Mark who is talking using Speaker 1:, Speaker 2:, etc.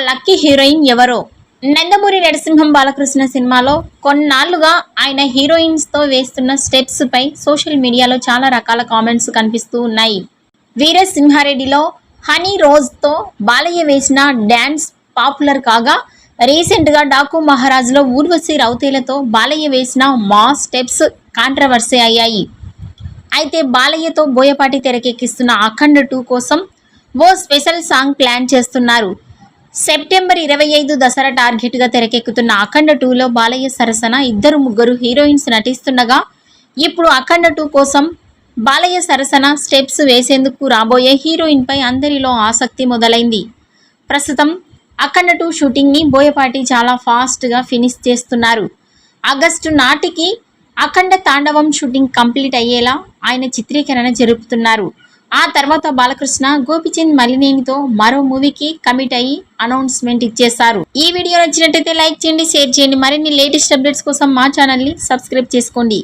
Speaker 1: Lucky heroine ఎవరో? నందమూరి నరసింహం బాలకృష్ణ సినిమాలో కొన్నాళ్లుగా ఆయన హీరోయిన్స్ తో వేస్తున్న స్టెప్స్ పై సోషల్ మీడియాలో చాలా రకాల కామెంట్స్ కనిపిస్తూ ఉన్నాయి. వీరసింహారెడ్డిలో హనీ రోజ్ తో బాలయ్య వేసిన డాన్స్ పాపులర్ కాగా, రీసెంట్ గా డాకు మహారాజ్ లో ఊర్వశి రౌతేలతో బాలయ్య వేసిన మాస్ స్టెప్స్ కాంట్రవర్సీ అయ్యాయి. అయితే బాలయ్యతో బోయపాటి తెరకెక్కిస్తున్న అఖండ 2 కోసం ఓ స్పెషల్ సాంగ్ ప్లాన్ చేస్తున్నారు. సెప్టెంబర్ 25 దసరా టార్గెట్ గా తెరకెక్కుతున్న అఖండ 2లో బాలయ్య సరసన 2-3 హీరోయిన్స్ నటిస్తుండగా, ఇప్పుడు అఖండ 2 కోసం బాలయ్య సరసన స్టెప్స్ వేసేందుకు రాబోయే హీరోయిన్ పై అందరిలో ఆసక్తి మొదలైంది. ప్రస్తుతం అఖండ 2 షూటింగ్ ని బోయపాటి చాలా ఫాస్ట్ గా ఫినిష్ చేస్తున్నారు. ఆగస్టు నాటికి అఖండ తాండవం షూటింగ్ కంప్లీట్ అయ్యేలా ఆయన చిత్రీకరణ జరుపుతున్నారు. ఆ తర్వాత బాలకృష్ణ గోపిచంద్ మలినేనితో మరో మూవీకి కమిట్ అయ్యి అనౌన్స్మెంట్ ఇచ్చేశారు. ఈ వీడియో నచ్చినట్టయితే లైక్ చేయండి, షేర్ చేయండి. మరిన్ని లేటెస్ట్ అప్డేట్స్ కోసం మా ఛానల్ ని సబ్స్క్రైబ్ చేసుకోండి.